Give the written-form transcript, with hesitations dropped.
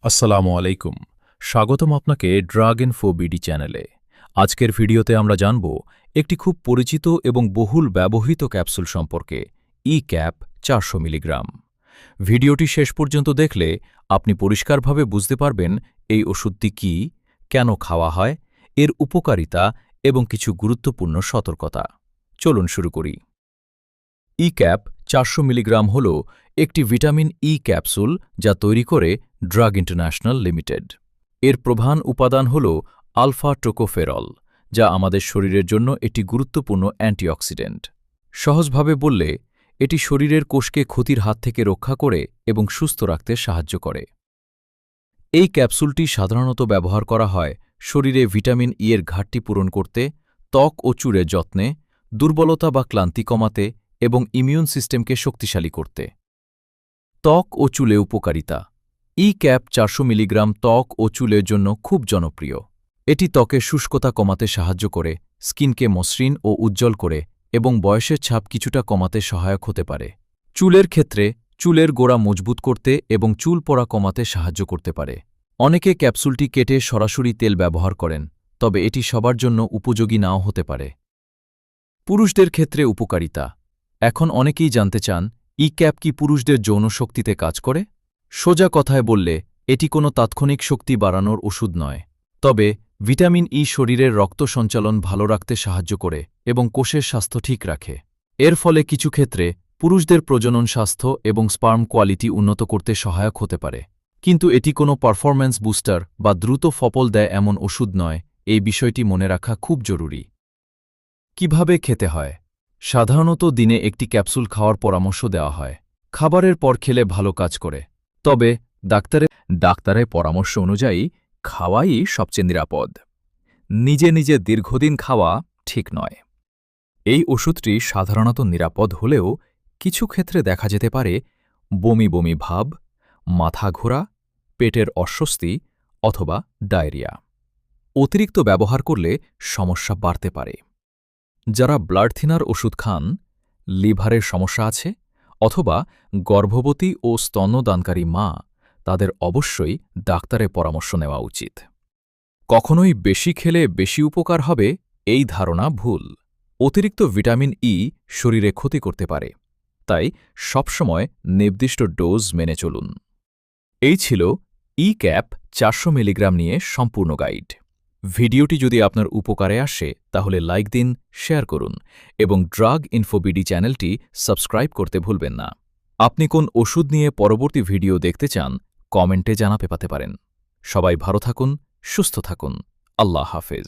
আসসালামু আলাইকুম। স্বাগতম আপনাকে ড্রাগ ইনফো বিডি চ্যানেলে। আজকের ভিডিওতে আমরা জানব একটি খুব পরিচিত এবং বহুল ব্যবহৃত ক্যাপসুল সম্পর্কে, ই-ক্যাপ 400 মিলিগ্রাম। ভিডিওটি শেষ পর্যন্ত দেখলে আপনি পরিষ্কারভাবে বুঝতে পারবেন এই ওষুধটি কী, কেন খাওয়া হয়, এর উপকারিতা এবং কিছু গুরুত্বপূর্ণ সতর্কতা। চলুন শুরু করি। ই-ক্যাপ 400 মিলিগ্রাম হল একটি ভিটামিন ই ক্যাপসুল যা তৈরি করে ড্রাগ ইন্টারন্যাশনাল লিমিটেড। এর প্রধান উপাদান হল আলফা টোকোফেরল, যা আমাদের শরীরের জন্য একটি গুরুত্বপূর্ণ অ্যান্টিঅক্সিডেন্ট। সহজভাবে বললে, এটি শরীরের কোষকে ক্ষতির হাত থেকে রক্ষা করে এবং সুস্থ রাখতে সাহায্য করে। এই ক্যাপসুলটি সাধারণত ব্যবহার করা হয় শরীরে ভিটামিন ই এর ঘাটতি পূরণ করতে, ত্বক ও চুলের যত্নে, দুর্বলতা বা ক্লান্তি কমাতে এবং ইমিউন সিস্টেমকে শক্তিশালী করতে। ত্বক ও চুলে উপকারিতা। ই-ক্যাপ 400 মিলিগ্রাম ত্বক ও চুলের জন্য খুব জনপ্রিয়। এটি ত্বকের শুষ্কতা কমাতে সাহায্য করে, স্কিনকে মসৃণ ও উজ্জ্বল করে এবং বয়সের ছাপ কিছুটা কমাতে সহায়ক হতে পারে। চুলের ক্ষেত্রে চুলের গোড়া মজবুত করতে এবং চুল পড়া কমাতে সাহায্য করতে পারে। অনেকে ক্যাপসুলটি কেটে সরাসরি তেল ব্যবহার করেন, তবে এটি সবার জন্য উপযোগী নাও হতে পারে। পুরুষদের ক্ষেত্রে উপকারিতা। এখন অনেকেই জানতে চান, ই-ক্যাপ কি পুরুষদের যৌন শক্তিতে কাজ করে? সোজা কথায় বললে, এটি কোনো তাৎক্ষণিক শক্তি বাড়ানোর ওষুধ নয়। তবে ভিটামিন ই শরীরের রক্ত সঞ্চালন ভালো রাখতে সাহায্য করে এবং কোষের স্বাস্থ্য ঠিক রাখে। এর ফলে কিছু ক্ষেত্রে পুরুষদের প্রজনন স্বাস্থ্য এবং স্পার্ম কোয়ালিটি উন্নত করতে সহায়ক হতে পারে। কিন্তু এটি কোনো পারফরম্যান্স বুস্টার বা দ্রুত ফল দেয় এমন ওষুধ নয়, এই বিষয়টি মনে রাখা খুব জরুরি। কিভাবে খেতে হয়? সাধারণত দিনে একটি ক্যাপসুল খাওয়ার পরামর্শ দেওয়া হয়। খাবারের পর খেলে ভালো কাজ করে, তবে ডাক্তারের পরামর্শ অনুযায়ী খাওয়াই সবচেয়ে নিরাপদ। নিজে নিজে দীর্ঘদিন খাওয়া ঠিক নয়। এই ওষুধটি সাধারণত নিরাপদ হলেও কিছু ক্ষেত্রে দেখা যেতে পারে বমি বমি ভাব, মাথা ঘোরা, পেটের অস্বস্তি অথবা ডায়রিয়া। অতিরিক্ত ব্যবহার করলে সমস্যা বাড়তে পারে। যারা ব্লাড থিনার ওষুধ খান, লিভারের সমস্যা আছে অথবা গর্ভবতী ও স্তন্যদানকারী মা, তাদের অবশ্যই ডাক্তারের পরামর্শ নেওয়া উচিত। কখনোই বেশি খেলে বেশি উপকার হবে, এই ধারণা ভুল। অতিরিক্ত ভিটামিন ই শরীরে ক্ষতি করতে পারে, তাই সবসময় নির্দিষ্ট ডোজ মেনে চলুন। এই ছিল ই-ক্যাপ 400 মিলিগ্রাম নিয়ে সম্পূর্ণ গাইড। ভিডিওটি যদি আপনার উপকারে আসে তাহলে লাইক দিন, শেয়ার করুন এবং ড্রাগ ইনফো বিডি চ্যানেলটি সাবস্ক্রাইব করতে ভুলবেন না। আপনি কোন ওষুধ নিয়ে পরবর্তী ভিডিও দেখতে চান, কমেন্টে জানাতে পারেন। সবাই ভালো থাকুন, সুস্থ থাকুন। আল্লাহ হাফেজ।